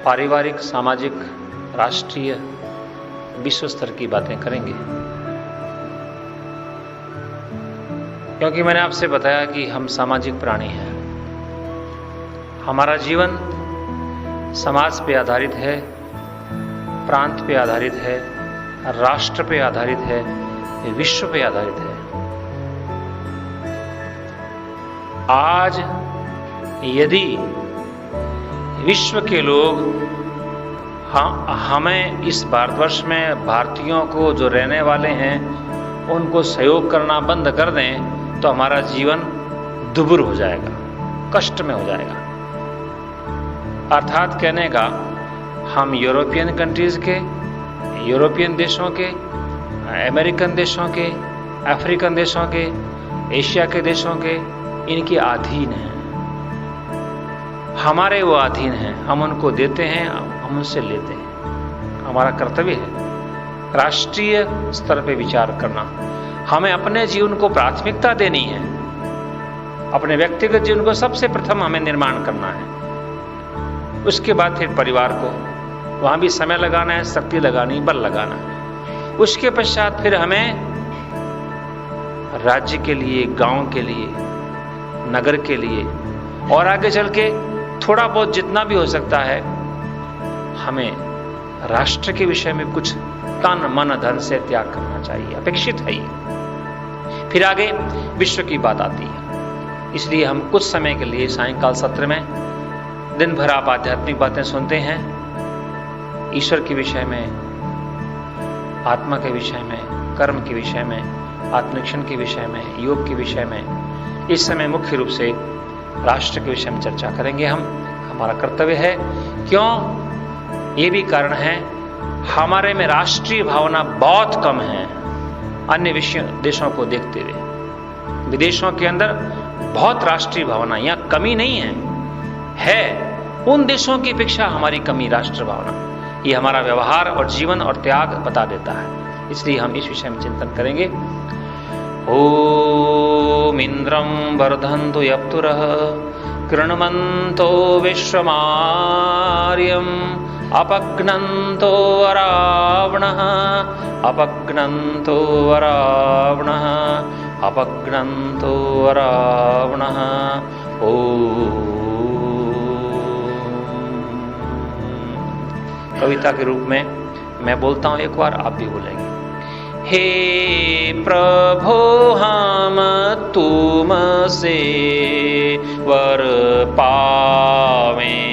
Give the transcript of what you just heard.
पारिवारिक, सामाजिक, राष्ट्रीय, विश्व स्तर की बातें करेंगे। क्योंकि मैंने आपसे बताया कि हम सामाजिक प्राणी हैं। हमारा जीवन समाज पे आधारित है, प्रांत पे आधारित है, राष्ट्र पे आधारित है, विश्व पे आधारित है। आज यदि विश्व के लोग हमें इस भारतवर्ष में भारतीयों को जो रहने वाले हैं उनको सहयोग करना बंद कर दें तो हमारा जीवन दुभर हो जाएगा, कष्ट में हो जाएगा। अर्थात कहने का हम यूरोपियन कंट्रीज के, यूरोपियन देशों के, अमेरिकन देशों के, अफ्रीकन देशों के, एशिया के देशों के, इनके अधीन हैं। हमारे वो अधीन हैं, हम उनको देते हैं, हम उनसे लेते हैं। हमारा कर्तव्य है राष्ट्रीय स्तर पे विचार करना। हमें अपने जीवन को प्राथमिकता देनी है, अपने व्यक्तिगत जीवन को सबसे प्रथम हमें निर्माण करना है। उसके बाद फिर परिवार को, वहां भी समय लगाना है, शक्ति लगानी, बल लगाना है। उसके पश्चात फिर हमें राज्य के लिए, गांव के लिए, नगर के लिए और आगे चल के थोड़ा बहुत जितना भी हो सकता है हमें राष्ट्र के विषय में कुछ तन मन धन से त्याग करना चाहिए, अपेक्षित है ये। फिर आगे विश्व की बात आती है। इसलिए हम कुछ समय के लिए सायंकाल सत्र में दिन भर आप आध्यात्मिक बातें सुनते हैं, ईश्वर के विषय में, आत्मा के विषय में, कर्म के विषय में, आत्मनिरीक्षण के विषय में, योग के विषय में। इस समय मुख्य रूप से राष्ट्र के विषय में चर्चा करेंगे हम। हमारा कर्तव्य है। क्यों? ये भी कारण है, हमारे में राष्ट्रीय भावना बहुत कम है अन्य देशों को देखते हुए। विदेशों के अंदर बहुत राष्ट्रीय भावना, यहाँ कमी नहीं है। उन देशों की अपेक्षा हमारी कमी राष्ट्र भावना, ये हमारा व्यवहार और जीवन और त्याग बता देता है। इसलिए हम इस विषय में चिंतन करेंगे। ओम इंद्रं वर्धन्तु यप्तुरः कृण्वन्तो विश्वमार्यम् अपघ्नन्तो वरावणः अपघ्नन्तो वरावणः अपघ्नन्तो वरावणः। कविता के रूप में मैं बोलता हूं, एक बार आप भी बोलेंगे। हे प्रभु हम तुमसे वर पावें